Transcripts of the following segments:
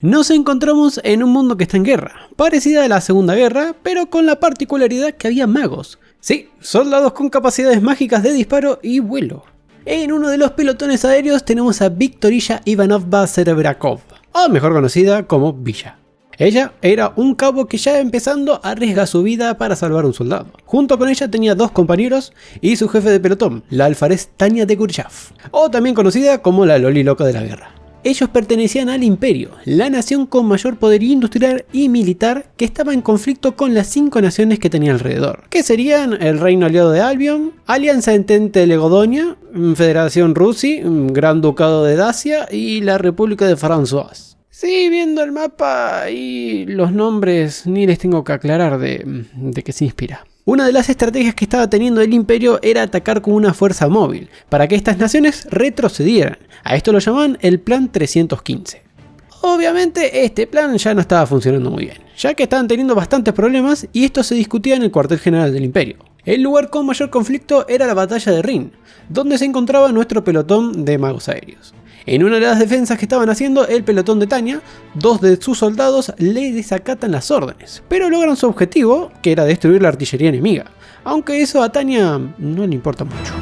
Nos encontramos en un mundo que está en guerra, parecida a la Segunda Guerra, pero con la particularidad que había magos. Sí, soldados con capacidades mágicas de disparo y vuelo. En uno de los pelotones aéreos tenemos a Victorilla Ivanovna Serebrakov, o mejor conocida como Villa. Ella era un cabo que ya empezando arriesga su vida para salvar a un soldado. Junto con ella tenía dos compañeros y su jefe de pelotón, la alfarés Tania de Gurjav, o también conocida como la Loli loca de la guerra. Ellos pertenecían al Imperio, la nación con mayor poder industrial y militar que estaba en conflicto con las 5 naciones que tenía alrededor, que serían el Reino Aliado de Albion, Alianza Entente de Legodonia, Federación Rusi, Gran Ducado de Dacia y la República de François. Sí, viendo el mapa y los nombres ni les tengo que aclarar de qué se inspira. Una de las estrategias que estaba teniendo el Imperio era atacar con una fuerza móvil, para que estas naciones retrocedieran. A esto lo llamaban el Plan 315. Obviamente este plan ya no estaba funcionando muy bien, ya que estaban teniendo bastantes problemas y esto se discutía en el cuartel general del Imperio. El lugar con mayor conflicto era la batalla de Rin, donde se encontraba nuestro pelotón de magos aéreos. En una de las defensas que estaban haciendo el pelotón de Tania, 2 de sus soldados le desacatan las órdenes, pero logran su objetivo, que era destruir la artillería enemiga, aunque eso a Tania no le importa mucho.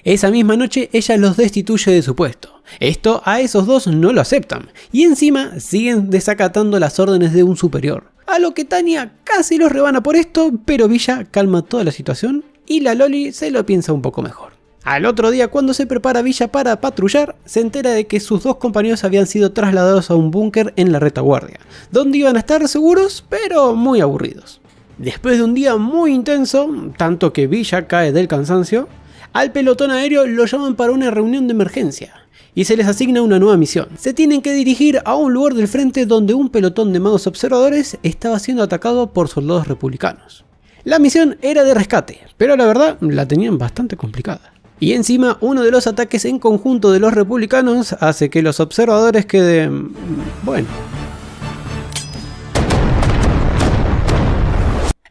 Esa misma noche ella los destituye de su puesto. Esto a esos dos no lo aceptan, y encima siguen desacatando las órdenes de un superior. A lo que Tania casi los rebana por esto, pero Villa calma toda la situación y la Loli se lo piensa un poco mejor. Al otro día, cuando se prepara Villa para patrullar, se entera de que sus dos compañeros habían sido trasladados a un búnker en la retaguardia, donde iban a estar seguros, pero muy aburridos. Después de un día muy intenso, tanto que Villa cae del cansancio, al pelotón aéreo lo llaman para una reunión de emergencia, y se les asigna una nueva misión. Se tienen que dirigir a un lugar del frente donde un pelotón de magos observadores estaba siendo atacado por soldados republicanos. La misión era de rescate, pero la verdad la tenían bastante complicada. Y encima uno de los ataques en conjunto de los republicanos hace que los observadores queden... bueno.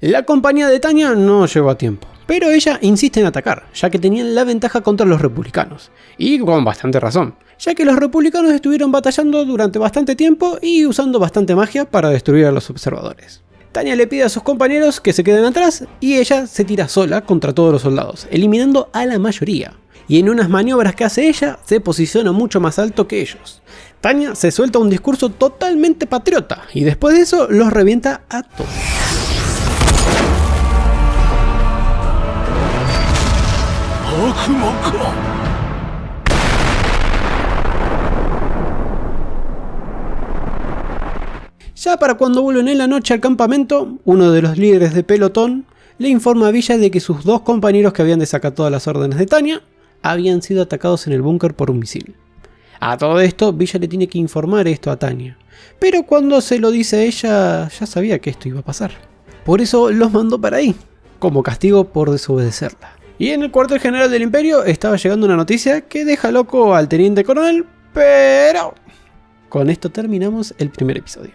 La compañía de Tania no llegó a tiempo, pero ella insiste en atacar, ya que tenían la ventaja contra los republicanos. Y con bastante razón, ya que los republicanos estuvieron batallando durante bastante tiempo y usando bastante magia para destruir a los observadores. Tania le pide a sus compañeros que se queden atrás y ella se tira sola contra todos los soldados, eliminando a la mayoría. Y en unas maniobras que hace ella, se posiciona mucho más alto que ellos. Tania se suelta un discurso totalmente patriota y después de eso los revienta a todos. Ya para cuando vuelven en la noche al campamento, uno de los líderes de pelotón le informa a Villa de que sus dos compañeros que habían desacatado las órdenes de Tania habían sido atacados en el búnker por un misil. A todo esto, Villa le tiene que informar esto a Tania, pero cuando se lo dice a ella, ya sabía que esto iba a pasar. Por eso los mandó para ahí, como castigo por desobedecerla. Y en el cuartel general del Imperio estaba llegando una noticia que deja loco al teniente coronel, pero... con esto terminamos el primer episodio.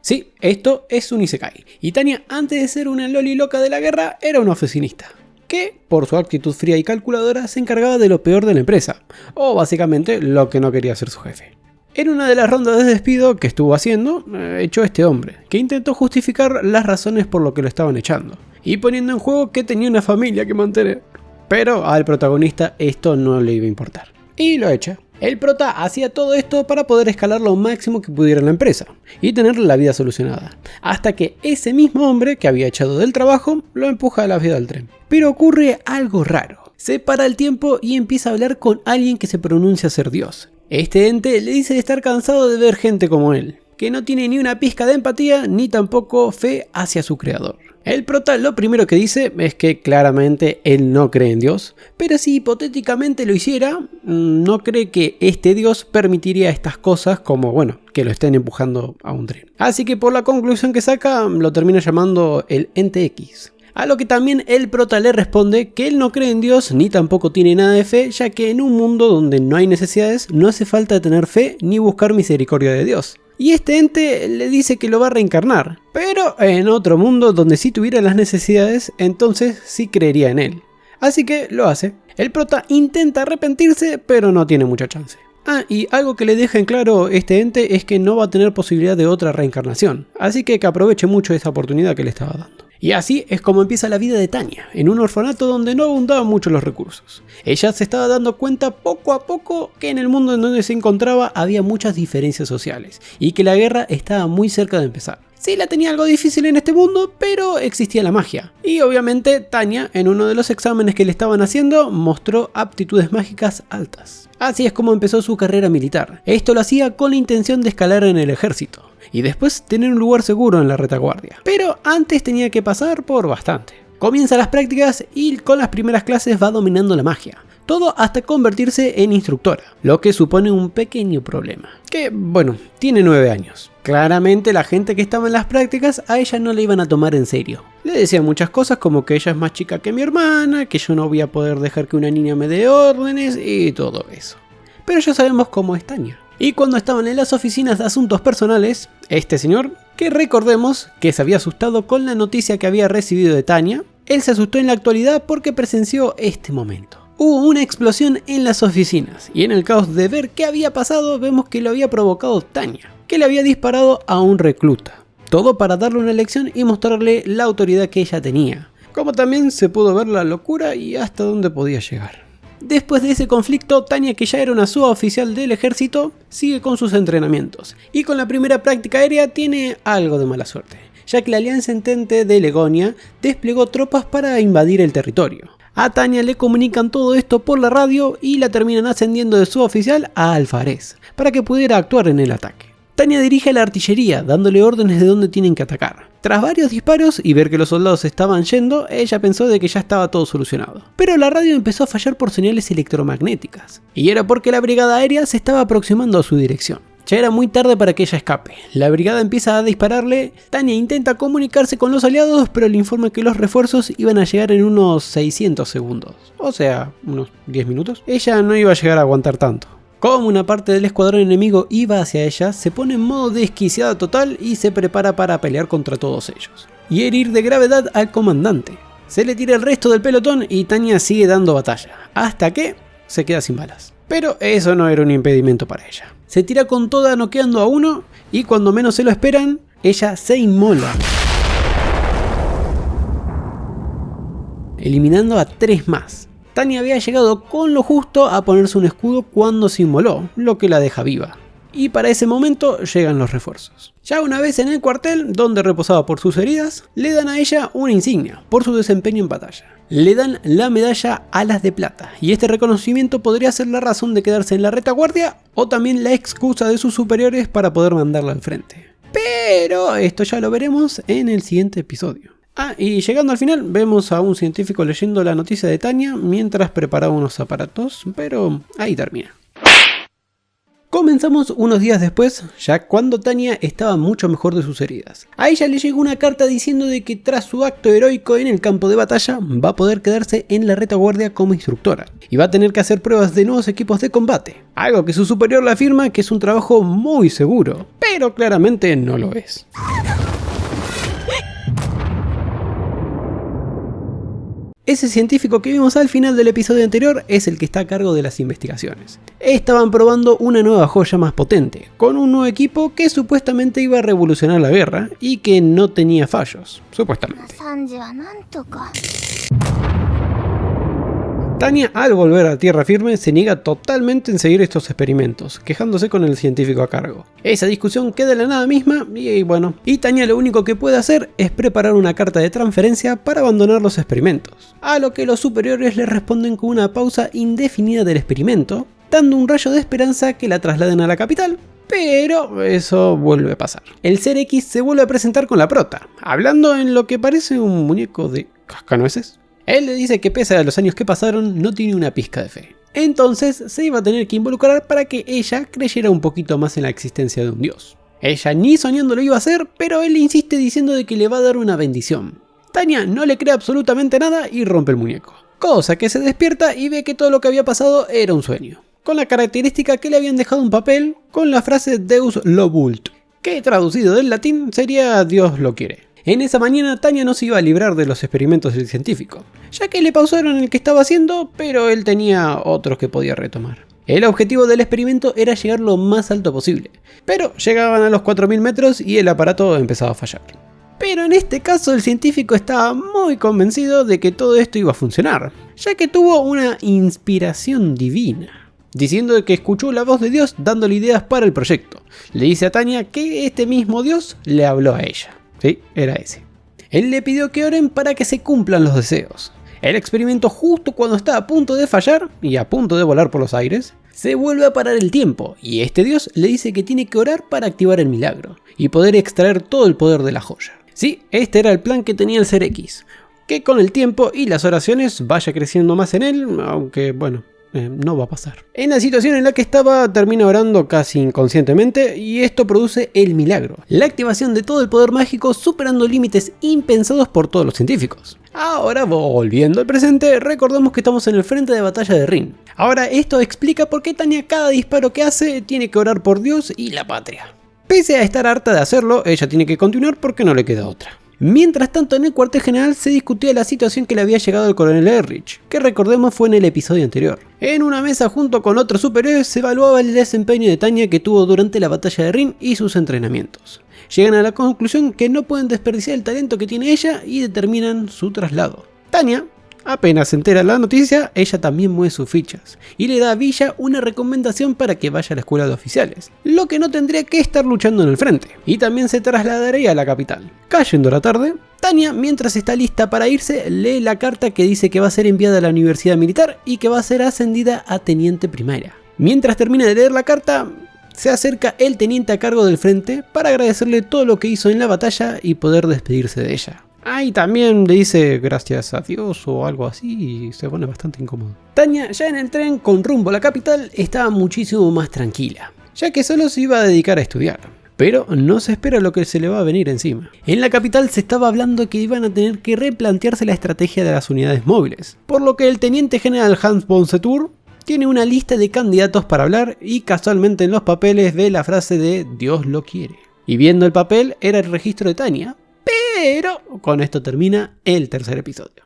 Sí, esto es un Isekai, y Tania, antes de ser una Loli loca de la guerra, era una oficinista, que, por su actitud fría y calculadora, se encargaba de lo peor de la empresa, o básicamente lo que no quería ser su jefe. En una de las rondas de despido que estuvo haciendo, echó a este hombre, que intentó justificar las razones por lo que lo estaban echando, y poniendo en juego que tenía una familia que mantener. Pero al protagonista esto no le iba a importar, y lo echa. El prota hacía todo esto para poder escalar lo máximo que pudiera en la empresa y tener la vida solucionada, hasta que ese mismo hombre que había echado del trabajo lo empuja a la vida del tren. Pero ocurre algo raro, se para el tiempo y empieza a hablar con alguien que se pronuncia ser Dios. Este ente le dice de estar cansado de ver gente como él, que no tiene ni una pizca de empatía ni tampoco fe hacia su creador. El prota lo primero que dice es que claramente él no cree en Dios, pero si hipotéticamente lo hiciera, no cree que este Dios permitiría estas cosas como, bueno, que lo estén empujando a un tren. Así que por la conclusión que saca, lo termina llamando el ente X. A lo que también el prota le responde que él no cree en Dios ni tampoco tiene nada de fe, ya que en un mundo donde no hay necesidades, no hace falta tener fe ni buscar misericordia de Dios. Y este ente le dice que lo va a reencarnar, pero en otro mundo donde sí tuviera las necesidades, entonces sí creería en él. Así que lo hace. El prota intenta arrepentirse, pero no tiene mucha chance. Ah, y algo que le deja en claro este ente es que no va a tener posibilidad de otra reencarnación, así que aproveche mucho esa oportunidad que le estaba dando. Y así es como empieza la vida de Tanya, en un orfanato donde no abundaban mucho los recursos. Ella se estaba dando cuenta poco a poco que en el mundo en donde se encontraba había muchas diferencias sociales, y que la guerra estaba muy cerca de empezar. Sí, la tenía algo difícil en este mundo, pero existía la magia. Y obviamente Tanya, en uno de los exámenes que le estaban haciendo, mostró aptitudes mágicas altas. Así es como empezó su carrera militar. Esto lo hacía con la intención de escalar en el ejército, y después tener un lugar seguro en la retaguardia. Pero antes tenía que pasar por bastante. Comienza las prácticas y con las primeras clases va dominando la magia. Todo hasta convertirse en instructora, lo que supone un pequeño problema. Que, bueno, tiene 9 años. Claramente la gente que estaba en las prácticas a ella no le iban a tomar en serio. Le decían muchas cosas como que ella es más chica que mi hermana, que yo no voy a poder dejar que una niña me dé órdenes y todo eso. Pero ya sabemos cómo es Tanya. Y cuando estaban en las oficinas de asuntos personales, este señor, que recordemos que se había asustado con la noticia que había recibido de Tanya, él se asustó en la actualidad porque presenció este momento. Hubo una explosión en las oficinas y en el caos de ver qué había pasado vemos que lo había provocado Tanya, que le había disparado a un recluta. Todo para darle una lección y mostrarle la autoridad que ella tenía. Como también se pudo ver la locura y hasta dónde podía llegar. Después de ese conflicto, Tanya, que ya era una suboficial del ejército, sigue con sus entrenamientos. Y con la primera práctica aérea tiene algo de mala suerte, ya que la Alianza Entente de Legonia desplegó tropas para invadir el territorio. A Tanya le comunican todo esto por la radio y la terminan ascendiendo de suboficial a alfarés, para que pudiera actuar en el ataque. Tanya dirige la artillería, dándole órdenes de dónde tienen que atacar. Tras varios disparos y ver que los soldados estaban yendo, ella pensó de que ya estaba todo solucionado. Pero la radio empezó a fallar por señales electromagnéticas, y era porque la brigada aérea se estaba aproximando a su dirección. Ya era muy tarde para que ella escape. La brigada empieza a dispararle. Tanya intenta comunicarse con los aliados, pero le informa que los refuerzos iban a llegar en unos 600 segundos. O sea, unos 10 minutos. Ella no iba a llegar a aguantar tanto. Como una parte del escuadrón enemigo iba hacia ella, se pone en modo desquiciada total y se prepara para pelear contra todos ellos. Y herir de gravedad al comandante. Se le tira el resto del pelotón y Tanya sigue dando batalla. Hasta que se queda sin balas. Pero eso no era un impedimento para ella. Se tira con toda noqueando a uno y cuando menos se lo esperan, ella se inmola, eliminando a 3 más. Tanya había llegado con lo justo a ponerse un escudo cuando se inmoló, lo que la deja viva. Y para ese momento llegan los refuerzos. Ya una vez en el cuartel, donde reposaba por sus heridas, le dan a ella una insignia por su desempeño en batalla. Le dan la medalla Alas de Plata, y este reconocimiento podría ser la razón de quedarse en la retaguardia o también la excusa de sus superiores para poder mandarla al frente. Pero esto ya lo veremos en el siguiente episodio. Ah, y llegando al final vemos a un científico leyendo la noticia de Tanya mientras preparaba unos aparatos, pero ahí termina. Comenzamos unos días después, ya cuando Tanya estaba mucho mejor de sus heridas. A ella le llegó una carta diciendo de que tras su acto heroico en el campo de batalla, va a poder quedarse en la retaguardia como instructora. Y va a tener que hacer pruebas de nuevos equipos de combate. Algo que su superior le afirma que es un trabajo muy seguro, pero claramente no lo es. Ese científico que vimos al final del episodio anterior es el que está a cargo de las investigaciones. Estaban probando una nueva joya más potente, con un nuevo equipo que supuestamente iba a revolucionar la guerra y que no tenía fallos, supuestamente. Tanya, al volver a tierra firme, se niega totalmente en seguir estos experimentos, quejándose con el científico a cargo. Esa discusión queda en la nada misma y Tanya lo único que puede hacer es preparar una carta de transferencia para abandonar los experimentos, a lo que los superiores le responden con una pausa indefinida del experimento, dando un rayo de esperanza que la trasladen a la capital. Pero eso vuelve a pasar. El Ser X se vuelve a presentar con la prota, hablando en lo que parece un muñeco de cascanueces. Él le dice que pese a los años que pasaron no tiene una pizca de fe. Entonces se iba a tener que involucrar para que ella creyera un poquito más en la existencia de un dios. Ella ni soñando lo iba a hacer, pero él insiste diciendo de que le va a dar una bendición. Tanya no le cree absolutamente nada y rompe el muñeco. Cosa que se despierta y ve que todo lo que había pasado era un sueño. Con la característica que le habían dejado un papel con la frase Deus lo vult, que traducido del latín sería Dios lo quiere. En esa mañana Tanya no se iba a librar de los experimentos del científico, ya que le pausaron el que estaba haciendo, pero él tenía otros que podía retomar. El objetivo del experimento era llegar lo más alto posible, pero llegaban a los 4000 metros y el aparato empezaba a fallar. Pero en este caso el científico estaba muy convencido de que todo esto iba a funcionar, ya que tuvo una inspiración divina, diciendo que escuchó la voz de Dios dándole ideas para el proyecto. Le dice a Tanya que este mismo Dios le habló a ella. Sí, era ese. Él le pidió que oren para que se cumplan los deseos. El experimento, justo cuando está a punto de fallar y a punto de volar por los aires, se vuelve a parar el tiempo y este Dios le dice que tiene que orar para activar el milagro y poder extraer todo el poder de la joya. Sí, este era el plan que tenía el Ser X, que con el tiempo y las oraciones vaya creciendo más en él, aunque bueno, no va a pasar. En la situación en la que estaba, termina orando casi inconscientemente y esto produce el milagro, la activación de todo el poder mágico superando límites impensados por todos los científicos. Ahora, volviendo al presente, recordemos que estamos en el frente de batalla de Rin. Ahora esto explica por qué Tanya cada disparo que hace tiene que orar por Dios y la patria. Pese a estar harta de hacerlo, ella tiene que continuar porque no le queda otra. Mientras tanto, en el cuartel general se discutía la situación que le había llegado al coronel Erlich, que recordemos fue en el episodio anterior. En una mesa junto con otros superhéroes se evaluaba el desempeño de Tanya que tuvo durante la batalla de Rin y sus entrenamientos. Llegan a la conclusión que no pueden desperdiciar el talento que tiene ella y determinan su traslado. Tanya, apenas se entera de la noticia, ella también mueve sus fichas y le da a Villa una recomendación para que vaya a la escuela de oficiales, lo que no tendría que estar luchando en el frente, y también se trasladaría a la capital. Cayendo la tarde, Tanya, mientras está lista para irse, lee la carta que dice que va a ser enviada a la universidad militar y que va a ser ascendida a teniente primaria. Mientras termina de leer la carta, se acerca el teniente a cargo del frente para agradecerle todo lo que hizo en la batalla y poder despedirse de ella. Y también le dice gracias a Dios o algo así y se pone bastante incómodo. Tanya, ya en el tren con rumbo a la capital, estaba muchísimo más tranquila, ya que solo se iba a dedicar a estudiar. Pero no se espera lo que se le va a venir encima. En la capital se estaba hablando que iban a tener que replantearse la estrategia de las unidades móviles, por lo que el teniente general Hans von Setur tiene una lista de candidatos para hablar y casualmente en los papeles ve la frase de Dios lo quiere. Y viendo el papel era el registro de Tanya. Pero con esto termina el tercer episodio.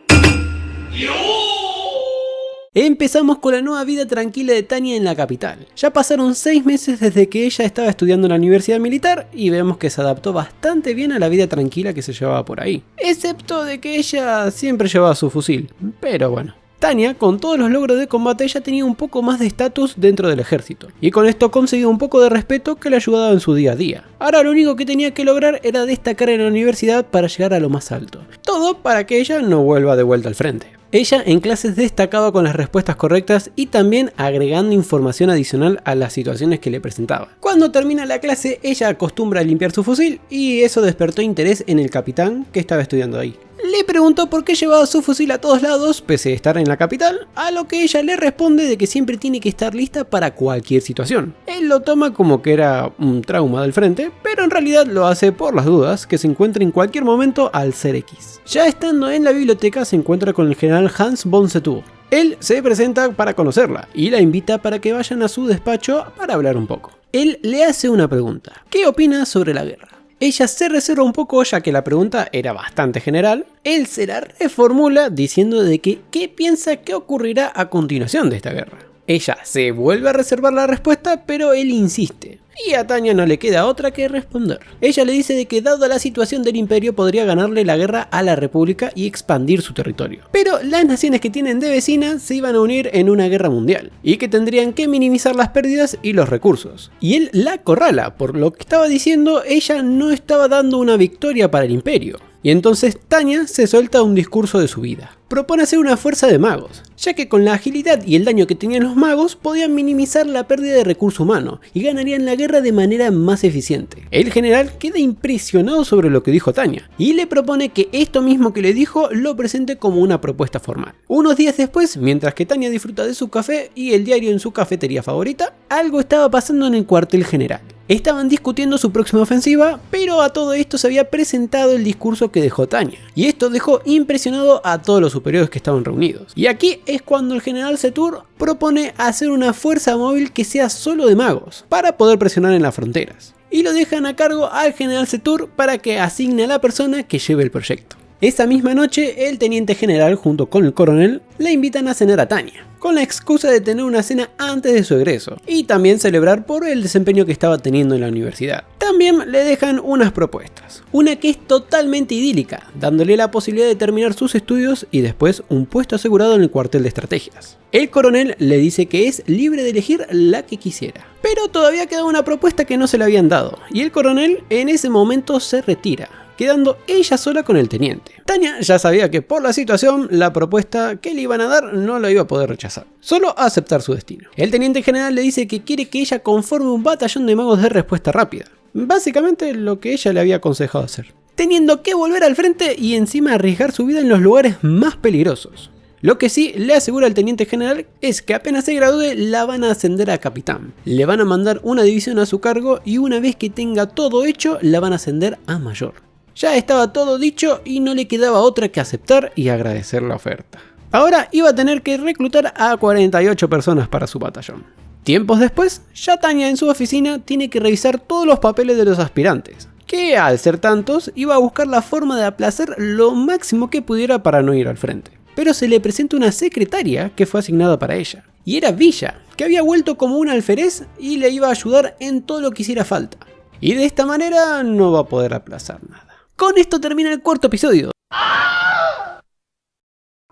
Empezamos con la nueva vida tranquila de Tanya en la capital. Ya pasaron 6 meses desde que ella estaba estudiando en la universidad militar y vemos que se adaptó bastante bien a la vida tranquila que se llevaba por ahí. Excepto de que ella siempre llevaba su fusil, pero bueno. Tanya, con todos los logros de combate, ya tenía un poco más de estatus dentro del ejército, y con esto consiguió un poco de respeto que le ayudaba en su día a día. Ahora lo único que tenía que lograr era destacar en la universidad para llegar a lo más alto. Todo para que ella no vuelva de vuelta al frente. Ella en clases destacaba con las respuestas correctas y también agregando información adicional a las situaciones que le presentaba. Cuando termina la clase, ella acostumbra a limpiar su fusil y eso despertó interés en el capitán que estaba estudiando ahí. Le preguntó por qué llevaba su fusil a todos lados, pese a estar en la capital, a lo que ella le responde de que siempre tiene que estar lista para cualquier situación. Él lo toma como que era un trauma del frente, pero en realidad lo hace por las dudas que se encuentre en cualquier momento al Ser X. Ya estando en la biblioteca se encuentra con el general Hans von Setur. Él se presenta para conocerla y la invita para que vayan a su despacho para hablar un poco. Él le hace una pregunta. ¿Qué opina sobre la guerra? Ella se reserva un poco ya que la pregunta era bastante general. Él se la reformula diciendo de que qué piensa que ocurrirá a continuación de esta guerra. Ella se vuelve a reservar la respuesta, pero él insiste. Y a Tanya no le queda otra que responder. Ella le dice de que dada la situación del imperio podría ganarle la guerra a la república y expandir su territorio. Pero las naciones que tienen de vecinas se iban a unir en una guerra mundial y que tendrían que minimizar las pérdidas y los recursos. Y él la acorrala, por lo que estaba diciendo ella no estaba dando una victoria para el imperio. Y entonces Tanya se suelta un discurso de su vida. Propone hacer una fuerza de magos, ya que con la agilidad y el daño que tenían los magos podían minimizar la pérdida de recurso humano y ganarían la guerra de manera más eficiente. El general queda impresionado sobre lo que dijo Tanya y le propone que esto mismo que le dijo lo presente como una propuesta formal. Unos días después, mientras que Tanya disfruta de su café y el diario en su cafetería favorita, algo estaba pasando en el cuartel general. Estaban discutiendo su próxima ofensiva, pero a todo esto se había presentado el discurso que dejó Tanya, y esto dejó impresionado a todos los superiores que estaban reunidos. Y aquí es cuando el general Setur propone hacer una fuerza móvil que sea solo de magos, para poder presionar en las fronteras. Y lo dejan a cargo al general Setur para que asigne a la persona que lleve el proyecto. Esa misma noche, el teniente general junto con el coronel le invitan a cenar a Tanya, con la excusa de tener una cena antes de su egreso y también celebrar por el desempeño que estaba teniendo en la universidad. También le dejan unas propuestas, una que es totalmente idílica, dándole la posibilidad de terminar sus estudios y después un puesto asegurado en el cuartel de estrategias. El coronel le dice que es libre de elegir la que quisiera, pero todavía queda una propuesta que no se le habían dado, y el coronel en ese momento se retira, quedando ella sola con el teniente. Tanya ya sabía que por la situación, la propuesta que le iban a dar no la iba a poder rechazar, solo aceptar su destino. El teniente general le dice que quiere que ella conforme un batallón de magos de respuesta rápida, básicamente lo que ella le había aconsejado hacer, teniendo que volver al frente y encima arriesgar su vida en los lugares más peligrosos. Lo que sí le asegura al teniente general es que apenas se gradúe la van a ascender a capitán, le van a mandar una división a su cargo y una vez que tenga todo hecho la van a ascender a mayor. Ya estaba todo dicho y no le quedaba otra que aceptar y agradecer la oferta. Ahora iba a tener que reclutar a 48 personas para su batallón. Tiempos después, ya Tanya en su oficina tiene que revisar todos los papeles de los aspirantes, que al ser tantos iba a buscar la forma de aplacer lo máximo que pudiera para no ir al frente. Pero se le presenta una secretaria que fue asignada para ella, y era Villa, que había vuelto como un alférez y le iba a ayudar en todo lo que hiciera falta. Y de esta manera no va a poder aplazar nada. Con esto termina el cuarto episodio.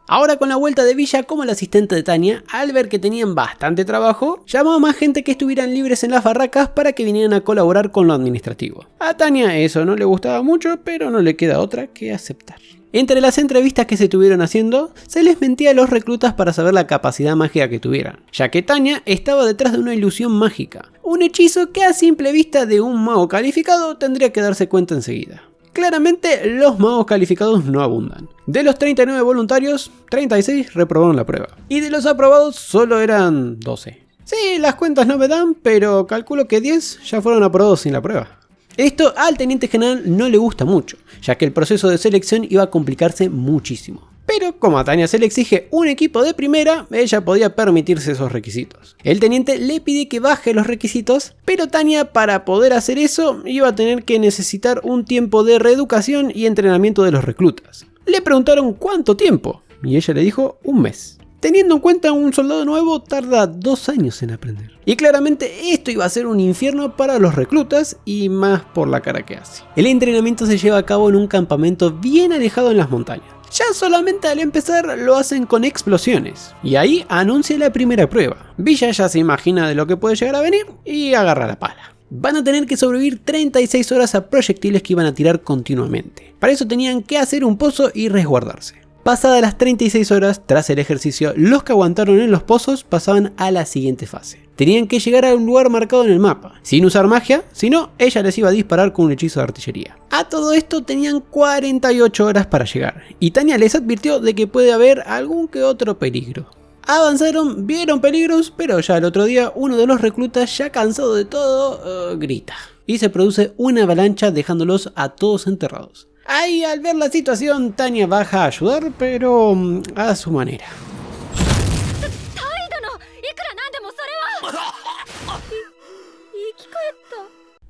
Ahora con la vuelta de Villa como el asistente de Tanya, al ver que tenían bastante trabajo, llamó a más gente que estuvieran libres en las barracas para que vinieran a colaborar con lo administrativo. A Tanya eso no le gustaba mucho, pero no le queda otra que aceptar. Entre las entrevistas que se estuvieron haciendo, se les mentía a los reclutas para saber la capacidad mágica que tuvieran, ya que Tanya estaba detrás de una ilusión mágica, un hechizo que a simple vista de un mago calificado tendría que darse cuenta enseguida. Claramente los magos calificados no abundan. De los 39 voluntarios, 36 reprobaron la prueba. Y de los aprobados solo eran 12. Sí, las cuentas no me dan, pero calculo que 10 ya fueron aprobados sin la prueba. Esto al teniente general no le gusta mucho, ya que el proceso de selección iba a complicarse muchísimo. Pero como a Tanya se le exige un equipo de primera, ella podía permitirse esos requisitos. El teniente le pide que baje los requisitos, pero Tanya para poder hacer eso iba a tener que necesitar un tiempo de reeducación y entrenamiento de los reclutas. Le preguntaron cuánto tiempo, y ella le dijo un mes. Teniendo en cuenta un soldado nuevo tarda 2 años en aprender. Y claramente esto iba a ser un infierno para los reclutas y más por la cara que hace. El entrenamiento se lleva a cabo en un campamento bien alejado en las montañas. Ya solamente al empezar lo hacen con explosiones, y ahí anuncia la primera prueba. Villa ya se imagina de lo que puede llegar a venir y agarra la pala. Van a tener que sobrevivir 36 horas a proyectiles que iban a tirar continuamente. Para eso tenían que hacer un pozo y resguardarse. Pasadas las 36 horas, tras el ejercicio, los que aguantaron en los pozos pasaban a la siguiente fase. Tenían que llegar a un lugar marcado en el mapa, sin usar magia, si no, ella les iba a disparar con un hechizo de artillería. A todo esto tenían 48 horas para llegar, y Tanya les advirtió de que puede haber algún que otro peligro. Avanzaron, vieron peligros, pero ya el otro día uno de los reclutas, ya cansado de todo, grita. Y se produce una avalancha dejándolos a todos enterrados. Ahí al ver la situación, Tanya baja a ayudar, pero a su manera.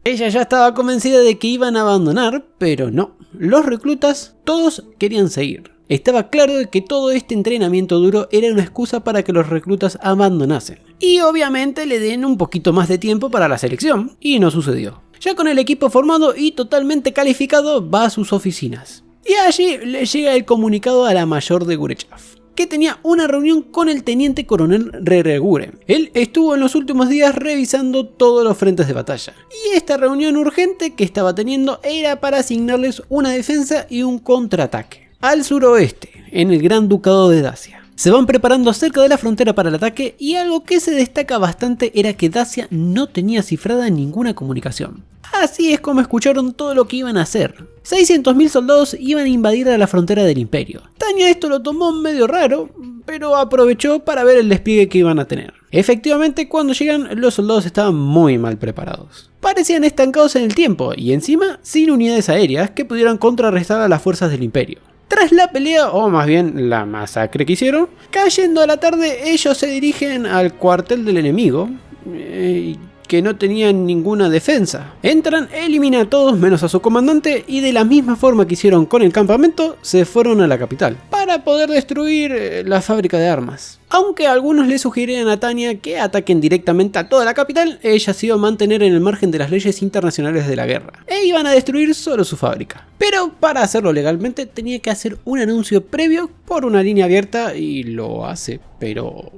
Ella ya estaba convencida de que iban a abandonar, pero no. Los reclutas, todos querían seguir. Estaba claro de que todo este entrenamiento duro era una excusa para que los reclutas abandonasen. Y obviamente le den un poquito más de tiempo para la selección, y no sucedió. Ya con el equipo formado y totalmente calificado, va a sus oficinas. Y allí le llega el comunicado a la mayor de Gurechaf, que tenía una reunión con el teniente coronel Reregure. Él estuvo en los últimos días revisando todos los frentes de batalla. Y esta reunión urgente que estaba teniendo era para asignarles una defensa y un contraataque. Al suroeste, en el Gran Ducado de Dacia. Se van preparando cerca de la frontera para el ataque y algo que se destaca bastante era que Dacia no tenía cifrada ninguna comunicación. Así es como escucharon todo lo que iban a hacer. 600.000 soldados iban a invadir a la frontera del imperio. Tanya esto lo tomó medio raro, pero aprovechó para ver el despliegue que iban a tener. Efectivamente, cuando llegan, los soldados estaban muy mal preparados. Parecían estancados en el tiempo y encima sin unidades aéreas que pudieran contrarrestar a las fuerzas del imperio. Tras la pelea, o más bien la masacre que hicieron, cayendo a la tarde ellos se dirigen al cuartel del enemigo. que no tenían ninguna defensa. Entran, eliminan a todos menos a su comandante y de la misma forma que hicieron con el campamento, se fueron a la capital para poder destruir la fábrica de armas. Aunque algunos le sugerían a Tanya que ataquen directamente a toda la capital, ella se iba a mantener en el margen de las leyes internacionales de la guerra e iban a destruir solo su fábrica. Pero para hacerlo legalmente tenía que hacer un anuncio previo por una línea abierta y lo hace, pero...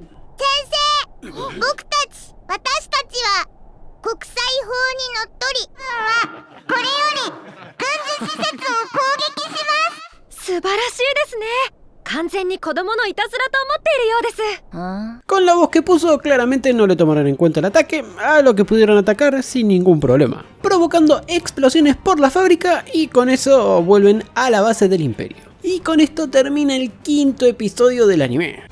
Con la voz que puso, claramente no le tomaron en cuenta el ataque, a lo que pudieron atacar sin ningún problema, provocando explosiones por la fábrica y con eso vuelven a la base del imperio. Y con esto termina el quinto episodio del anime.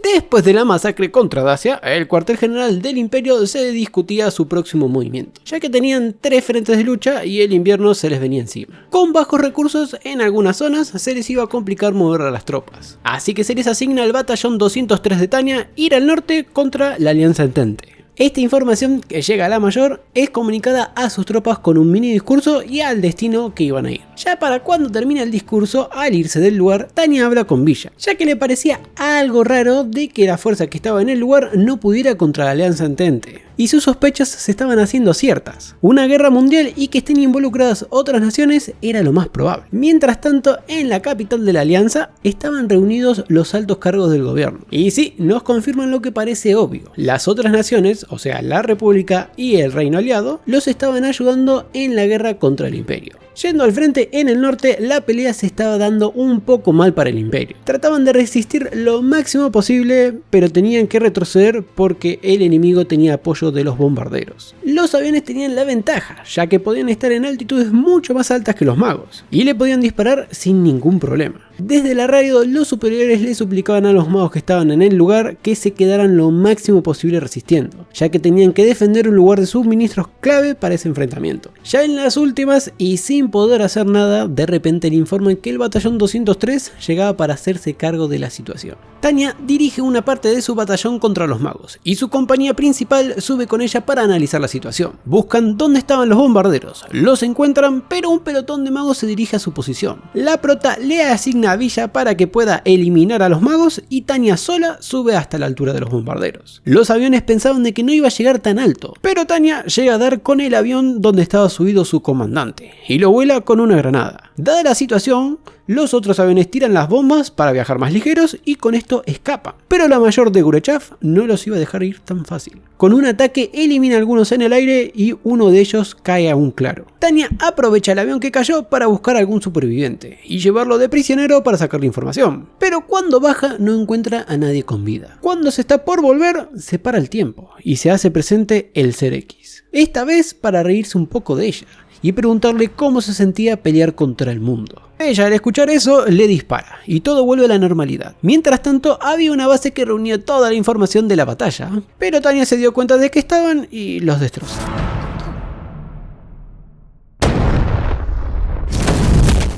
Después de la masacre contra Dacia, el cuartel general del imperio se discutía su próximo movimiento, ya que tenían 3 frentes de lucha y el invierno se les venía encima. Con bajos recursos en algunas zonas se les iba a complicar mover a las tropas, así que se les asigna al batallón 203 de Tanya ir al norte contra la Alianza Entente. Esta información que llega a la mayor es comunicada a sus tropas con un mini discurso y al destino que iban a ir. Ya para cuando termina el discurso, al irse del lugar, Tanya habla con Villa, ya que le parecía algo raro de que la fuerza que estaba en el lugar no pudiera contra la Alianza Entente. Y sus sospechas se estaban haciendo ciertas. Una guerra mundial y que estén involucradas otras naciones era lo más probable. Mientras tanto, en la capital de la Alianza estaban reunidos los altos cargos del gobierno. Y sí, nos confirman lo que parece obvio. Las otras naciones, o sea la República y el Reino Aliado, los estaban ayudando en la guerra contra el Imperio. Yendo al frente en el norte, la pelea se estaba dando un poco mal para el imperio. Trataban de resistir lo máximo posible, pero tenían que retroceder porque el enemigo tenía apoyo de los bombarderos. Los aviones tenían la ventaja, ya que podían estar en altitudes mucho más altas que los magos, y le podían disparar sin ningún problema. Desde la radio, los superiores le suplicaban a los magos que estaban en el lugar que se quedaran lo máximo posible resistiendo, ya que tenían que defender un lugar de suministros clave para ese enfrentamiento. Ya en las últimas, y sin poder hacer nada, de repente le informan que el batallón 203 llegaba para hacerse cargo de la situación. Tanya dirige una parte de su batallón contra los magos, y su compañía principal sube con ella para analizar la situación. Buscan dónde estaban los bombarderos, los encuentran, pero un pelotón de magos se dirige a su posición. La prota le asigna a Villa para que pueda eliminar a los magos y Tanya sola sube hasta la altura de los bombarderos. Los aviones pensaban de que no iba a llegar tan alto, pero Tanya llega a dar con el avión donde estaba subido su comandante y lo vuela con una granada. Dada la situación, los otros aviones tiran las bombas para viajar más ligeros y con esto escapan. Pero la mayor de Gurechav no los iba a dejar ir tan fácil. Con un ataque elimina a algunos en el aire y uno de ellos cae a un claro. Tanya aprovecha el avión que cayó para buscar a algún superviviente y llevarlo de prisionero para sacarle información. Pero cuando baja no encuentra a nadie con vida. Cuando se está por volver, se para el tiempo y se hace presente el Ser X. Esta vez para reírse un poco de ella y preguntarle cómo se sentía pelear contra el mundo. Ella, al escuchar eso, le dispara y todo vuelve a la normalidad. Mientras tanto, había una base que reunía toda la información de la batalla, pero Tanya se dio cuenta de que estaban y los destrozó.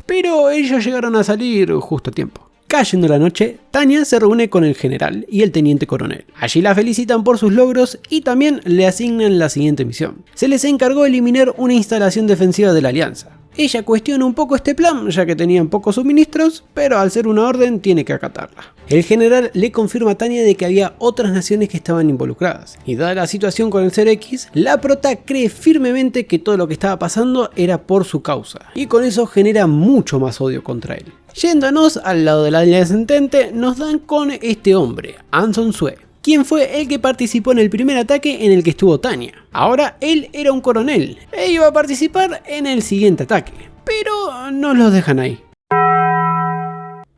Pero ellos llegaron a salir justo a tiempo. Cayendo la noche, Tanya se reúne con el general y el teniente coronel. Allí la felicitan por sus logros y también le asignan la siguiente misión. Se les encargó eliminar una instalación defensiva de la alianza. Ella cuestiona un poco este plan, ya que tenían pocos suministros, pero al ser una orden tiene que acatarla. El general le confirma a Tanya de que había otras naciones que estaban involucradas, y dada la situación con el Ser X, la prota cree firmemente que todo lo que estaba pasando era por su causa, y con eso genera mucho más odio contra él. Yéndonos al lado de la Alianza Entente, nos dan con este hombre, Anson Sue, quien fue el que participó en el primer ataque en el que estuvo Tanya. Ahora él era un coronel e iba a participar en el siguiente ataque, pero no los dejan ahí.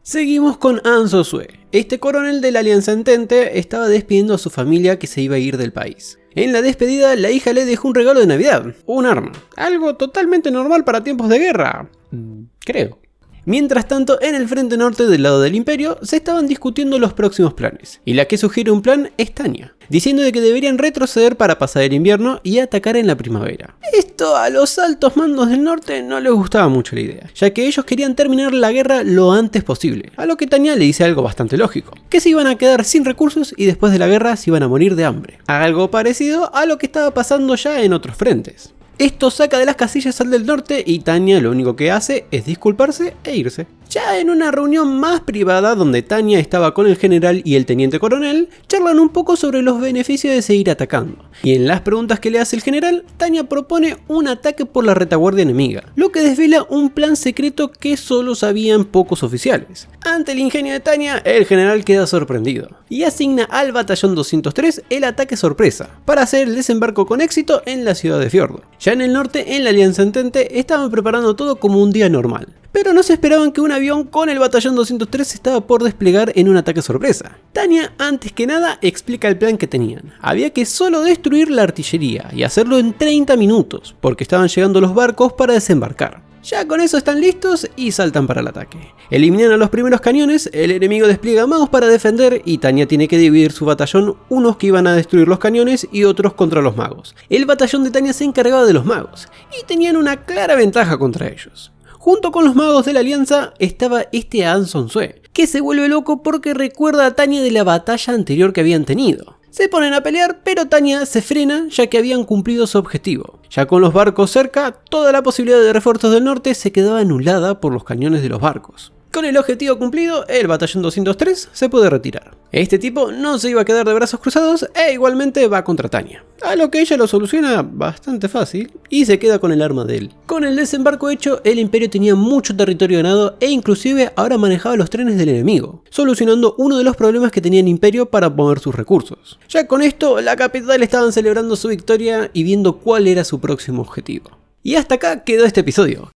Seguimos con Anson Sue. Este coronel de la Alianza Entente estaba despidiendo a su familia que se iba a ir del país. En la despedida, la hija le dejó un regalo de Navidad, un arma, algo totalmente normal para tiempos de guerra, creo. Mientras tanto, en el frente norte del lado del Imperio se estaban discutiendo los próximos planes, y la que sugiere un plan es Tanya, diciendo de que deberían retroceder para pasar el invierno y atacar en la primavera. Esto a los altos mandos del norte no les gustaba mucho la idea, ya que ellos querían terminar la guerra lo antes posible, a lo que Tanya le dice algo bastante lógico, que se iban a quedar sin recursos y después de la guerra se iban a morir de hambre, algo parecido a lo que estaba pasando ya en otros frentes. Esto saca de las casillas al del norte y Tanya lo único que hace es disculparse e irse. Ya en una reunión más privada donde Tanya estaba con el general y el teniente coronel, charlan un poco sobre los beneficios de seguir atacando. Y en las preguntas que le hace el general, Tanya propone un ataque por la retaguardia enemiga, lo que desvela un plan secreto que solo sabían pocos oficiales. Ante el ingenio de Tanya, el general queda sorprendido y asigna al batallón 203 el ataque sorpresa, para hacer el desembarco con éxito en la ciudad de Fjordo. Ya en el norte, en la Alianza Entente, estaban preparando todo como un día normal, pero no se esperaban que un avión con el batallón 203 estaba por desplegar en un ataque sorpresa. Tanya, antes que nada, explica el plan que tenían. Había que solo destruir la artillería y hacerlo en 30 minutos, porque estaban llegando los barcos para desembarcar. Ya con eso están listos y saltan para el ataque. Eliminan a los primeros cañones, el enemigo despliega magos para defender y Tanya tiene que dividir su batallón, unos que iban a destruir los cañones y otros contra los magos. El batallón de Tanya se encargaba de los magos y tenían una clara ventaja contra ellos. Junto con los magos de la alianza estaba este Anson Sue, que se vuelve loco porque recuerda a Tanya de la batalla anterior que habían tenido. Se ponen a pelear, pero Tanya se frena ya que habían cumplido su objetivo. Ya con los barcos cerca, toda la posibilidad de refuerzos del norte se quedaba anulada por los cañones de los barcos. Con el objetivo cumplido, el batallón 203 se puede retirar. Este tipo no se iba a quedar de brazos cruzados e igualmente va contra Tanya, a lo que ella lo soluciona bastante fácil y se queda con el arma de él. Con el desembarco hecho, el imperio tenía mucho territorio ganado e inclusive ahora manejaba los trenes del enemigo, solucionando uno de los problemas que tenía el imperio para mover sus recursos. Ya con esto, la capital estaban celebrando su victoria y viendo cuál era su próximo objetivo. Y hasta acá quedó este episodio.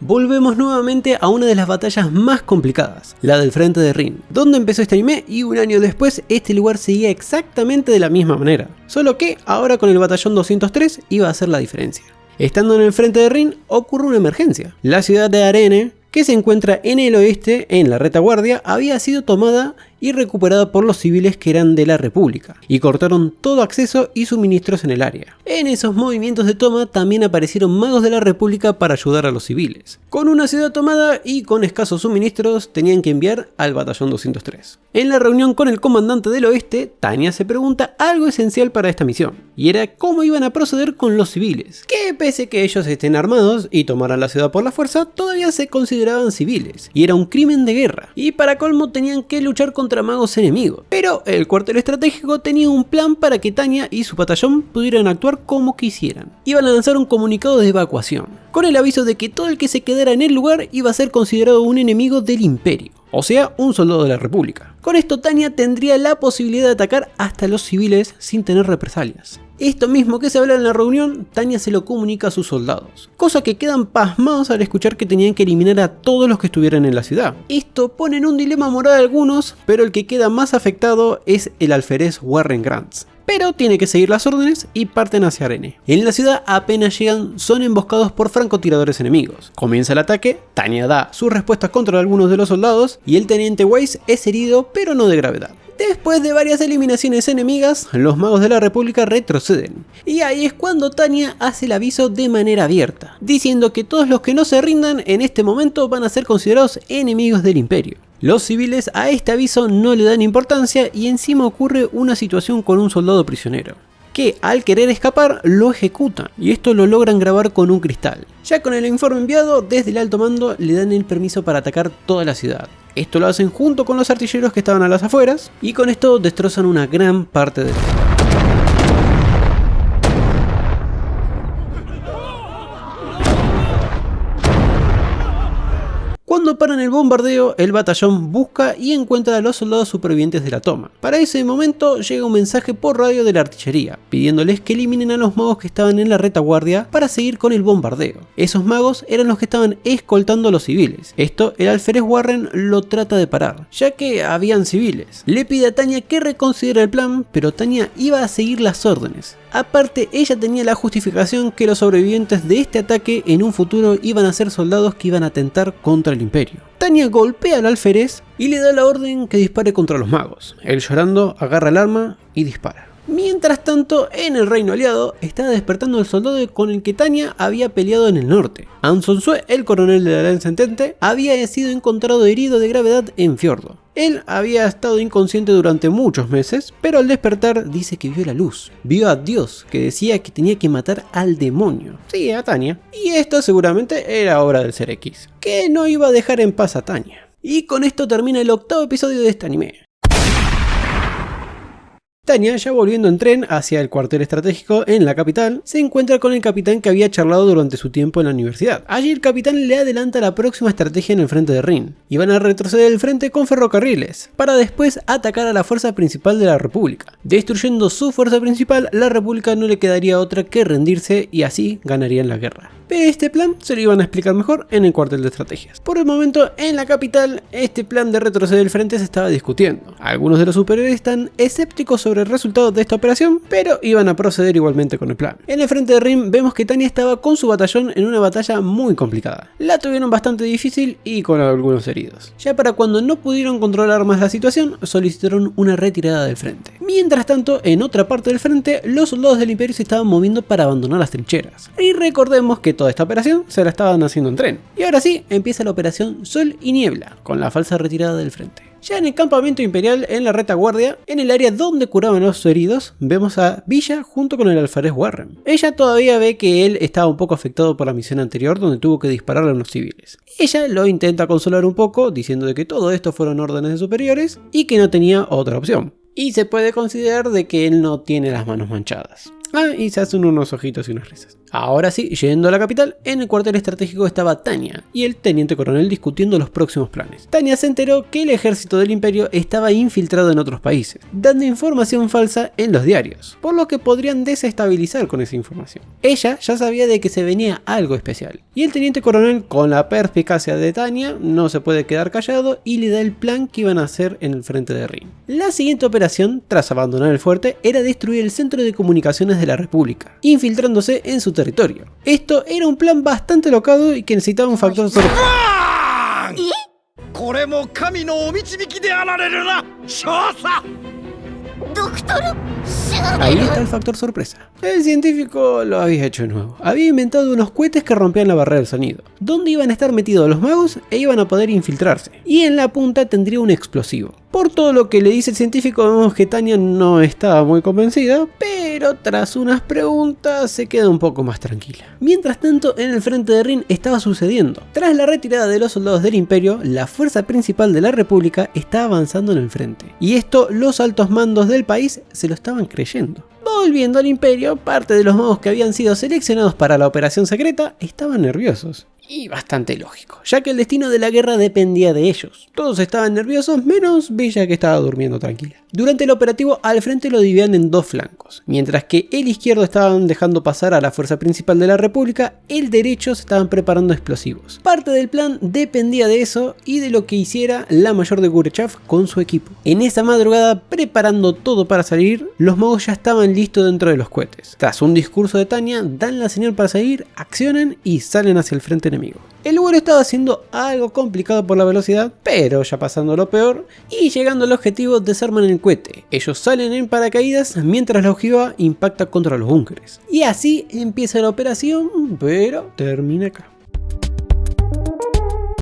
Volvemos nuevamente a una de las batallas más complicadas, la del frente de Rin, donde empezó este anime y un año después este lugar seguía exactamente de la misma manera, solo que ahora con el batallón 203 iba a hacer la diferencia. Estando en el frente de Rin ocurre una emergencia. La ciudad de Arene, que se encuentra en el oeste, en la retaguardia, había sido tomada y recuperada por los civiles que eran de la República, y cortaron todo acceso y suministros en el área. En esos movimientos de toma también aparecieron magos de la República para ayudar a los civiles. Con una ciudad tomada y con escasos suministros, tenían que enviar al batallón 203. En la reunión con el comandante del oeste, Tanya se pregunta algo esencial para esta misión, y era cómo iban a proceder con los civiles, que pese que ellos estén armados y tomaran la ciudad por la fuerza, todavía se consideraban civiles, y era un crimen de guerra, y para colmo tenían que luchar contra magos enemigos. Pero el cuartel estratégico tenía un plan para que Tanya y su batallón pudieran actuar como quisieran. Iban a lanzar un comunicado de evacuación, con el aviso de que todo el que se quedara en el lugar iba a ser considerado un enemigo del imperio, o sea, un soldado de la República. Con esto Tanya tendría la posibilidad de atacar hasta los civiles sin tener represalias. Esto mismo que se habla en la reunión, Tanya se lo comunica a sus soldados, cosa que quedan pasmados al escuchar que tenían que eliminar a todos los que estuvieran en la ciudad. Esto pone en un dilema moral a algunos, pero el que queda más afectado es el alférez Warren Grants. Pero tiene que seguir las órdenes y parten hacia Arene. En la ciudad apenas llegan, son emboscados por francotiradores enemigos. Comienza el ataque, Tanya da sus respuestas contra algunos de los soldados y el teniente Weiss es herido pero no de gravedad. Después de varias eliminaciones enemigas, los magos de la República retroceden. Y ahí es cuando Tanya hace el aviso de manera abierta, diciendo que todos los que no se rindan en este momento van a ser considerados enemigos del imperio. Los civiles a este aviso no le dan importancia y encima ocurre una situación con un soldado prisionero, que al querer escapar lo ejecutan y esto lo logran grabar con un cristal. Ya con el informe enviado desde el alto mando le dan el permiso para atacar toda la ciudad. Esto lo hacen junto con los artilleros que estaban a las afueras y con esto destrozan una gran parte de la ciudad. Cuando paran el bombardeo, el batallón busca y encuentra a los soldados supervivientes de la toma. Para ese momento llega un mensaje por radio de la artillería, pidiéndoles que eliminen a los magos que estaban en la retaguardia para seguir con el bombardeo. Esos magos eran los que estaban escoltando a los civiles. Esto el alférez Warren lo trata de parar, ya que habían civiles. Le pide a Tanya que reconsidere el plan, pero Tanya iba a seguir las órdenes. Aparte, ella tenía la justificación que los sobrevivientes de este ataque en un futuro iban a ser soldados que iban a atentar contra el imperio. Tanya golpea al alférez y le da la orden que dispare contra los magos. Él, llorando, agarra el arma y dispara. Mientras tanto, en el reino aliado, estaba despertando el soldado con el que Tanya había peleado en el norte. Anson Sue, el coronel de la Alianza Entente, había sido encontrado herido de gravedad en Fjordo. Él había estado inconsciente durante muchos meses, pero al despertar dice que vio la luz. Vio a Dios, que decía que tenía que matar al demonio. Sí, a Tanya. Y esto seguramente era obra del Ser X, que no iba a dejar en paz a Tanya. Y con esto termina el 8º episodio de este anime. Tanya, ya volviendo en tren hacia el cuartel estratégico en la capital, se encuentra con el capitán que había charlado durante su tiempo en la universidad. Allí el capitán le adelanta la próxima estrategia en el frente de Rin, y van a retroceder el frente con ferrocarriles, para después atacar a la fuerza principal de la República. Destruyendo su fuerza principal, la República no le quedaría otra que rendirse y así ganarían la guerra. Pero este plan se lo iban a explicar mejor en el cuartel de estrategias. Por el momento, en la capital, este plan de retroceder el frente se estaba discutiendo. Algunos de los superiores están escépticos sobre el resultado de esta operación, pero iban a proceder igualmente con el plan. En el frente de Rin vemos que Tanya estaba con su batallón en una batalla muy complicada. La tuvieron bastante difícil y con algunos heridos. Ya para cuando no pudieron controlar más la situación, solicitaron una retirada del frente. Mientras tanto, en otra parte del frente, los soldados del imperio se estaban moviendo para abandonar las trincheras. Y recordemos que toda esta operación se la estaban haciendo en tren. Y ahora sí, empieza la operación Sol y Niebla, con la falsa retirada del frente. Ya en el campamento imperial, en la retaguardia, en el área donde curaban a los heridos, vemos a Villa junto con el alférez Warren. Ella todavía ve que él estaba un poco afectado por la misión anterior donde tuvo que dispararle a unos civiles. Ella lo intenta consolar un poco, diciendo de que todo esto fueron órdenes de superiores y que no tenía otra opción. Y se puede considerar de que él no tiene las manos manchadas. Y se hacen unos ojitos y unas risas. Ahora sí, yendo a la capital, en el cuartel estratégico estaba Tanya y el teniente coronel discutiendo los próximos planes. Tanya se enteró que el ejército del imperio estaba infiltrado en otros países, dando información falsa en los diarios, por lo que podrían desestabilizar con esa información. Ella ya sabía de que se venía algo especial, y el teniente coronel, con la perspicacia de Tanya, no se puede quedar callado y le da el plan que iban a hacer en el frente de Rin. La siguiente operación, tras abandonar el fuerte, era destruir el centro de comunicaciones de la República, infiltrándose en su territorio. Esto era un plan bastante locado y que necesitaba un factor sorpresa. Ahí está el factor sorpresa. El científico lo había hecho de nuevo. Había inventado unos cohetes que rompían la barrera del sonido, donde iban a estar metidos los magos e iban a poder infiltrarse. Y en la punta tendría un explosivo. Por todo lo que le dice el científico, vemos que Tanya no estaba muy convencida, pero tras unas preguntas se queda un poco más tranquila. Mientras tanto, en el frente de Rin estaba sucediendo. Tras la retirada de los soldados del imperio, la fuerza principal de la República está avanzando en el frente. Y esto los altos mandos del país se lo estaban creyendo. Volviendo al imperio, parte de los magos que habían sido seleccionados para la operación secreta estaban nerviosos. Y bastante lógico, ya que el destino de la guerra dependía de ellos. Todos estaban nerviosos, menos Villa, que estaba durmiendo tranquila. Durante el operativo, al frente lo dividían en dos flancos. Mientras que el izquierdo estaban dejando pasar a la fuerza principal de la República, el derecho se estaban preparando explosivos. Parte del plan dependía de eso y de lo que hiciera la mayor de Gurchav con su equipo. En esa madrugada, preparando todo para salir, los magos ya estaban listos dentro de los cohetes. Tras un discurso de Tanya, dan la señal para salir, accionan y salen hacia el frente enemigo. El vuelo estaba siendo algo complicado por la velocidad, pero ya pasando lo peor, y llegando al objetivo desarman el cohete. Ellos salen en paracaídas mientras la ojiva impacta contra los búnkeres. Y así empieza la operación, pero termina acá.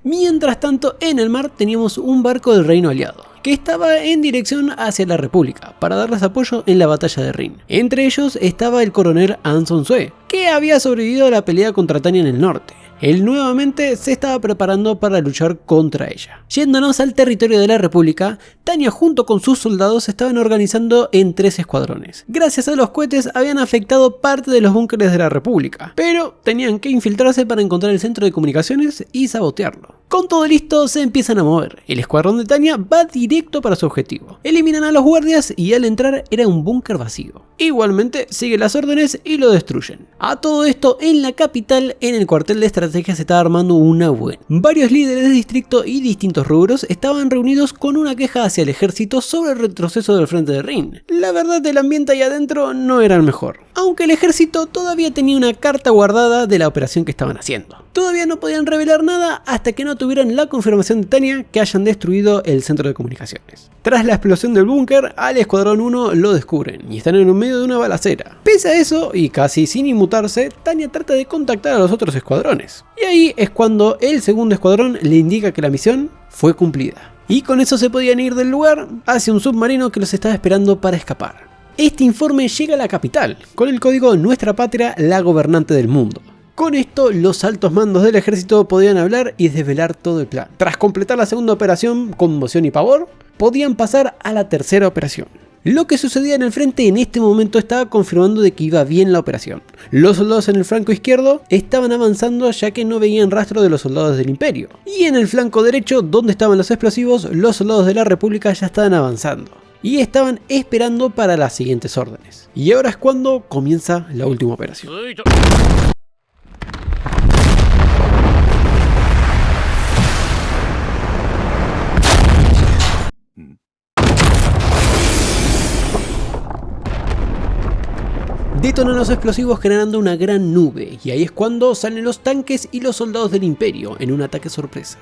Mientras tanto, en el mar teníamos un barco del reino aliado, que estaba en dirección hacia la República para darles apoyo en la batalla de Rin. Entre ellos estaba el coronel Anson Sue, que había sobrevivido a la pelea contra Tanya en el norte. Él nuevamente se estaba preparando para luchar contra ella. Yéndonos al territorio de la República, Tanya junto con sus soldados se estaban organizando en 3 escuadrones. Gracias a los cohetes habían afectado parte de los búnkeres de la República, pero tenían que infiltrarse para encontrar el centro de comunicaciones y sabotearlo. Con todo listo, se empiezan a mover. El escuadrón de Tanya va directo para su objetivo. Eliminan a los guardias y al entrar era un búnker vacío. Igualmente sigue las órdenes y lo destruyen. A todo esto, en la capital, en el cuartel de estrategia se estaba armando una buena. Varios líderes de distrito y distintos rubros estaban reunidos con una queja hacia el ejército sobre el retroceso del frente de Rin. La verdad, el ambiente ahí adentro no era el mejor. aunque el ejército todavía tenía una carta guardada de la operación que estaban haciendo. Todavía no podían revelar nada hasta que no tuvieran la confirmación de Tanya que hayan destruido el centro de comunicaciones. Tras la explosión del búnker, al Escuadrón 1 lo descubren y están en medio de una balacera. Pese a eso, y casi sin inmutarse, Tanya trata de contactar a los otros escuadrones. Y ahí es cuando el segundo escuadrón le indica que la misión fue cumplida. Y con eso se podían ir del lugar hacia un submarino que los estaba esperando para escapar. Este informe llega a la capital, con el código Nuestra Patria, la gobernante del mundo. Con esto, los altos mandos del ejército podían hablar y desvelar todo el plan. Tras completar la segunda operación con emoción y pavor, podían pasar a la tercera operación. Lo que sucedía en el frente en este momento estaba confirmando de que iba bien la operación. Los soldados en el flanco izquierdo estaban avanzando ya que no veían rastro de los soldados del Imperio. Y en el flanco derecho, donde estaban los explosivos, los soldados de la República ya estaban avanzando. Y estaban esperando para las siguientes órdenes. Y ahora es cuando comienza la última operación. Detonan los explosivos generando una gran nube, y ahí es cuando salen los tanques y los soldados del Imperio en un ataque sorpresa.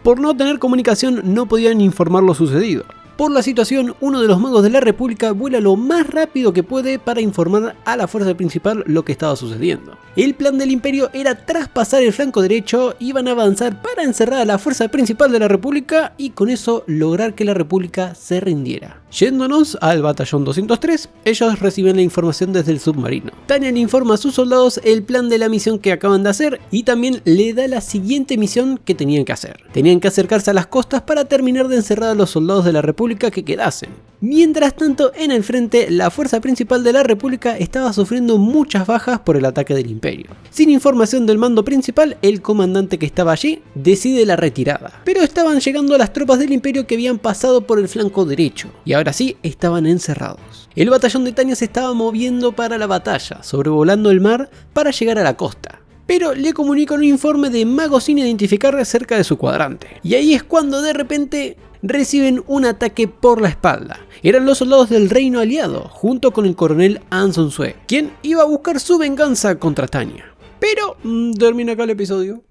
Por no tener comunicación no podían informar lo sucedido. Por la situación, uno de los magos de la República vuela lo más rápido que puede para informar a la fuerza principal lo que estaba sucediendo. El plan del Imperio era traspasar el flanco derecho, iban a avanzar para encerrar a la fuerza principal de la República y con eso lograr que la República se rindiera. Yéndonos al batallón 203, ellos reciben la información desde el submarino. Tanya le informa a sus soldados el plan de la misión que acaban de hacer y también le da la siguiente misión que tenían que hacer. Tenían que acercarse a las costas para terminar de encerrar a los soldados de la República que quedasen. Mientras tanto, en el frente, la fuerza principal de la República estaba sufriendo muchas bajas por el ataque del Imperio. Sin información del mando principal, el comandante que estaba allí decide la retirada. Pero estaban llegando las tropas del Imperio que habían pasado por el flanco derecho, y ahora sí estaban encerrados. El batallón de Tanya se estaba moviendo para la batalla, sobrevolando el mar para llegar a la costa. Pero le comunica un informe de magos sin identificar cerca de su cuadrante. Y ahí es cuando de repente reciben un ataque por la espalda. Eran los soldados del Reino Aliado, junto con el coronel Anson Sue, quien iba a buscar su venganza contra Tanya. Pero termina acá el episodio.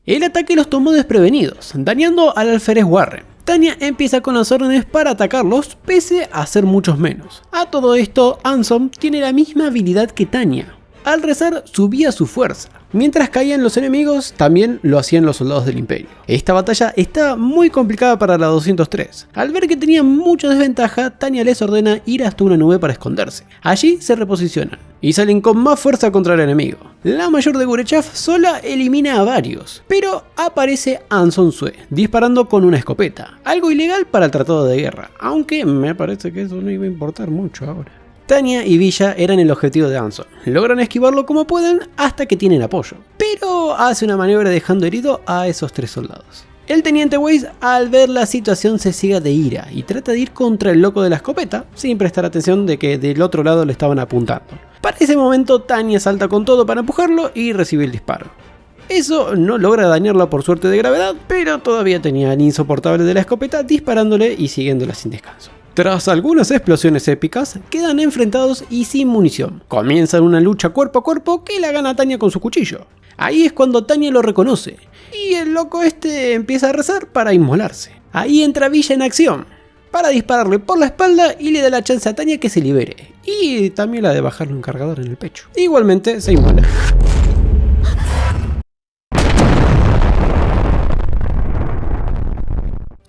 El ataque los tomó desprevenidos, dañando al alférez Warren. Tanya empieza con las órdenes para atacarlos, pese a ser muchos menos. A todo esto, Anson tiene la misma habilidad que Tanya. Al rezar subía su fuerza. Mientras caían los enemigos, también lo hacían los soldados del Imperio. Esta batalla estaba muy complicada para la 203. Al ver que tenían mucha desventaja, Tanya les ordena ir hasta una nube para esconderse. Allí se reposicionan y salen con más fuerza contra el enemigo. La mayor de Gurechaf sola elimina a varios, pero aparece Anson Sue disparando con una escopeta, algo ilegal para el tratado de guerra, aunque me parece que eso no iba a importar mucho ahora. Tanya y Villa eran el objetivo de Anson. Logran esquivarlo como pueden hasta que tienen apoyo, pero hace una maniobra dejando herido a esos tres soldados. El teniente Weiss, al ver la situación, se ciega de ira y trata de ir contra el loco de la escopeta, sin prestar atención de que del otro lado le estaban apuntando. Para ese momento, Tanya salta con todo para empujarlo y recibe el disparo. Eso no logra dañarla por suerte de gravedad, pero todavía tenía al insoportable de la escopeta disparándole y siguiéndola sin descanso. Tras algunas explosiones épicas, quedan enfrentados y sin munición. Comienzan una lucha cuerpo a cuerpo que la gana Tanya con su cuchillo. Ahí es cuando Tanya lo reconoce, y el loco este empieza a rezar para inmolarse. Ahí entra Villa en acción, para dispararle por la espalda y le da la chance a Tanya que se libere, y también la de bajarle un cargador en el pecho. Igualmente se inmola.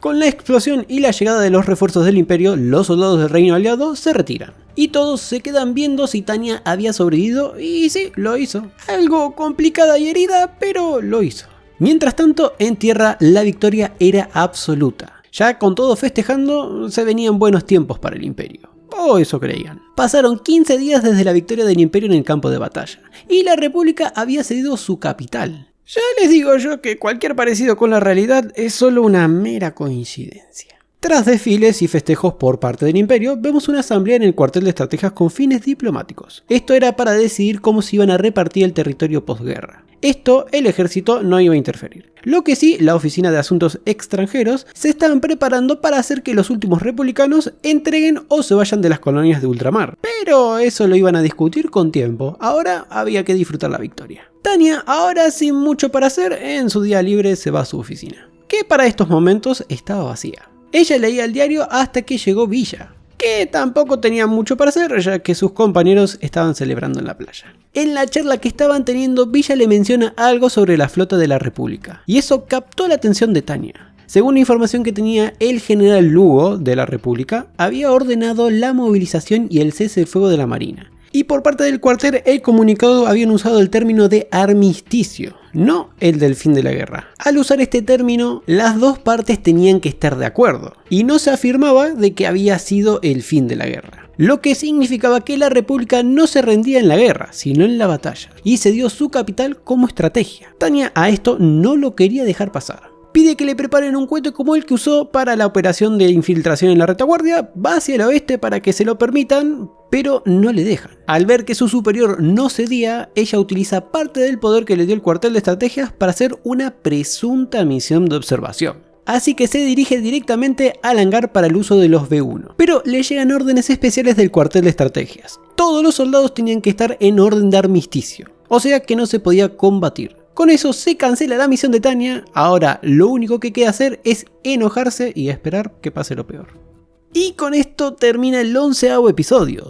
Con la explosión y la llegada de los refuerzos del Imperio, los soldados del Reino Aliado se retiran. Y todos se quedan viendo si Tanya había sobrevivido, y sí, lo hizo. Algo complicada y herida, pero lo hizo. Mientras tanto, en tierra la victoria era absoluta. Ya con todo festejando, se venían buenos tiempos para el Imperio. O eso creían. Pasaron 15 días desde la victoria del Imperio en el campo de batalla, y la República había cedido su capital. Ya les digo yo que cualquier parecido con la realidad es solo una mera coincidencia. Tras desfiles y festejos por parte del Imperio, vemos una asamblea en el cuartel de estrategias con fines diplomáticos. Esto era para decidir cómo se iban a repartir el territorio posguerra. Esto el ejército no iba a interferir. Lo que sí, la Oficina de Asuntos Extranjeros se estaban preparando para hacer que los últimos republicanos entreguen o se vayan de las colonias de ultramar. Pero eso lo iban a discutir con tiempo, ahora había que disfrutar la victoria. Tanya, ahora sin mucho para hacer, en su día libre se va a su oficina, que para estos momentos estaba vacía. Ella leía el diario hasta que llegó Villa, que tampoco tenía mucho para hacer ya que sus compañeros estaban celebrando en la playa. En la charla que estaban teniendo, Villa le menciona algo sobre la flota de la República, y eso captó la atención de Tanya. Según la información que tenía, el general Lugo de la República había ordenado la movilización y el cese del fuego de la Marina. Y por parte del cuartel, el comunicado habían usado el término de armisticio, no el del fin de la guerra. Al usar este término, las dos partes tenían que estar de acuerdo, y no se afirmaba de que había sido el fin de la guerra. Lo que significaba que la República no se rendía en la guerra, sino en la batalla, y cedió su capital como estrategia. Tanya a esto no lo quería dejar pasar. Pide que le preparen un cohete como el que usó para la operación de infiltración en la retaguardia, va hacia el oeste para que se lo permitan, pero no le dejan. Al ver que su superior no cedía, ella utiliza parte del poder que le dio el cuartel de estrategias para hacer una presunta misión de observación. Así que se dirige directamente al hangar para el uso de los B-1. Pero le llegan órdenes especiales del cuartel de estrategias. Todos los soldados tenían que estar en orden de armisticio, o sea que no se podía combatir. Con eso se cancela la misión de Tanya, ahora lo único que queda hacer es enojarse y esperar que pase lo peor. Y con esto termina el 11º episodio.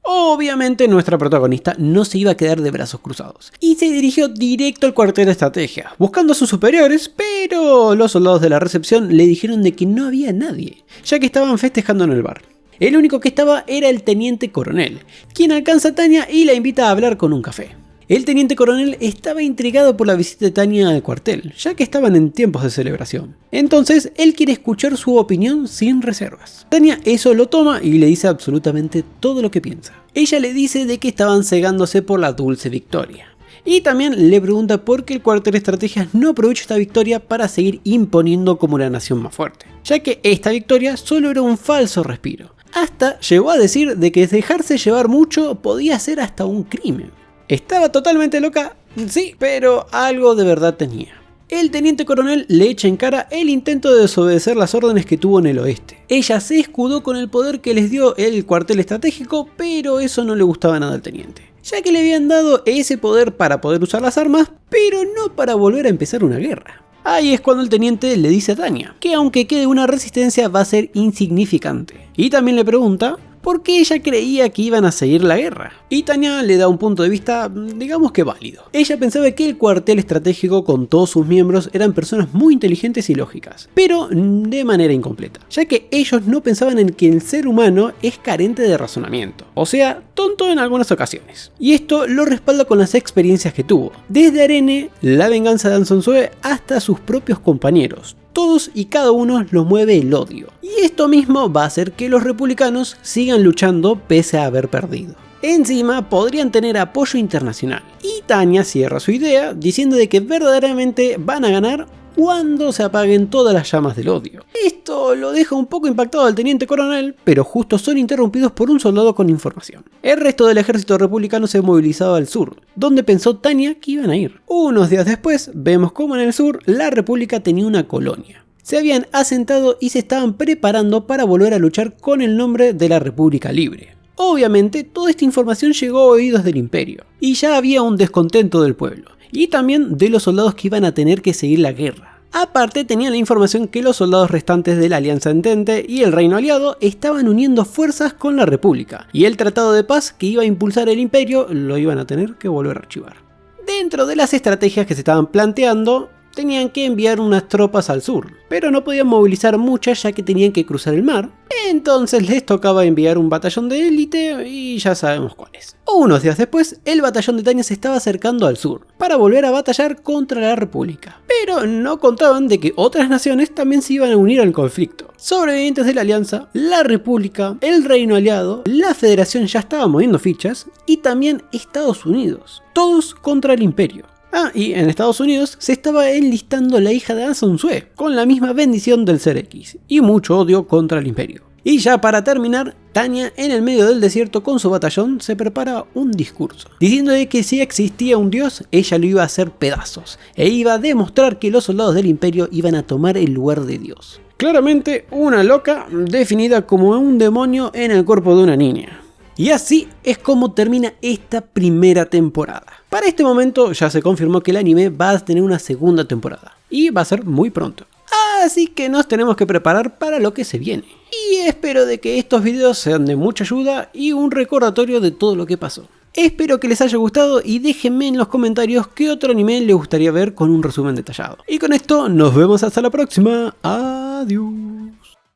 Obviamente nuestra protagonista no se iba a quedar de brazos cruzados y se dirigió directo al cuartel de estrategia, buscando a sus superiores, pero los soldados de la recepción le dijeron de que no había nadie, ya que estaban festejando en el bar. El único que estaba era el teniente coronel, quien alcanza a Tanya y la invita a hablar con un café. El teniente coronel estaba intrigado por la visita de Tanya al cuartel, ya que estaban en tiempos de celebración. Entonces, él quiere escuchar su opinión sin reservas. Tanya eso lo toma y le dice absolutamente todo lo que piensa. Ella le dice de que estaban cegándose por la dulce victoria. Y también le pregunta por qué el cuartel de estrategias no aprovecha esta victoria para seguir imponiendo como la nación más fuerte, ya que esta victoria solo era un falso respiro. Hasta llegó a decir de que dejarse llevar mucho podía ser hasta un crimen. ¿Estaba totalmente loca? Sí, pero algo de verdad tenía. El teniente coronel le echa en cara el intento de desobedecer las órdenes que tuvo en el oeste. Ella se escudó con el poder que les dio el cuartel estratégico, pero eso no le gustaba nada al teniente, ya que le habían dado ese poder para poder usar las armas, pero no para volver a empezar una guerra. Ahí es cuando el teniente le dice a Tanya que aunque quede una resistencia va a ser insignificante. Y también le pregunta por qué ella creía que iban a seguir la guerra. Y Tanya le da un punto de vista, digamos que válido. Ella pensaba que el cuartel estratégico con todos sus miembros eran personas muy inteligentes y lógicas, pero de manera incompleta, ya que ellos no pensaban en que el ser humano es carente de razonamiento, o sea, tonto en algunas ocasiones. Y esto lo respalda con las experiencias que tuvo, desde Arene, la venganza de Anson Sue, hasta sus propios compañeros. Todos y cada uno los mueve el odio. Y esto mismo va a hacer que los republicanos sigan luchando pese a haber perdido. Encima podrían tener apoyo internacional. Y Tanya cierra su idea diciendo de que verdaderamente van a ganar cuando se apaguen todas las llamas del odio. Esto lo deja un poco impactado al teniente coronel, pero justo son interrumpidos por un soldado con información. El resto del ejército republicano se movilizaba al sur, donde pensó Tanya que iban a ir. Unos días después, vemos cómo en el sur la república tenía una colonia. Se habían asentado y se estaban preparando para volver a luchar con el nombre de la República Libre. Obviamente, toda esta información llegó a oídos del imperio, y ya había un descontento del pueblo, y también de los soldados que iban a tener que seguir la guerra. Aparte tenían la información que los soldados restantes de la Alianza Entente y el Reino Aliado estaban uniendo fuerzas con la República, y el tratado de paz que iba a impulsar el imperio lo iban a tener que volver a archivar. Dentro de las estrategias que se estaban planteando, tenían que enviar unas tropas al sur, pero no podían movilizar muchas ya que tenían que cruzar el mar, entonces les tocaba enviar un batallón de élite y ya sabemos cuál es. Unos días después, el batallón de Tanya se estaba acercando al sur, para volver a batallar contra la República, pero no contaban de que otras naciones también se iban a unir al conflicto. Sobrevivientes de la Alianza, la República, el Reino Aliado, la Federación ya estaba moviendo fichas y también Estados Unidos, todos contra el Imperio. Ah, y en Estados Unidos se estaba enlistando la hija de Anson Sue, con la misma bendición del Ser X, y mucho odio contra el Imperio. Y ya para terminar, Tanya en el medio del desierto con su batallón se prepara un discurso, diciendo de que si existía un dios, ella lo iba a hacer pedazos, e iba a demostrar que los soldados del Imperio iban a tomar el lugar de Dios. Claramente una loca definida como un demonio en el cuerpo de una niña. Y así es como termina esta primera temporada. Para este momento ya se confirmó que el anime va a tener una segunda temporada, y va a ser muy pronto. Así que nos tenemos que preparar para lo que se viene. Y espero de que estos videos sean de mucha ayuda y un recordatorio de todo lo que pasó. Espero que les haya gustado y déjenme en los comentarios qué otro anime les gustaría ver con un resumen detallado. Y con esto nos vemos hasta la próxima. Adiós.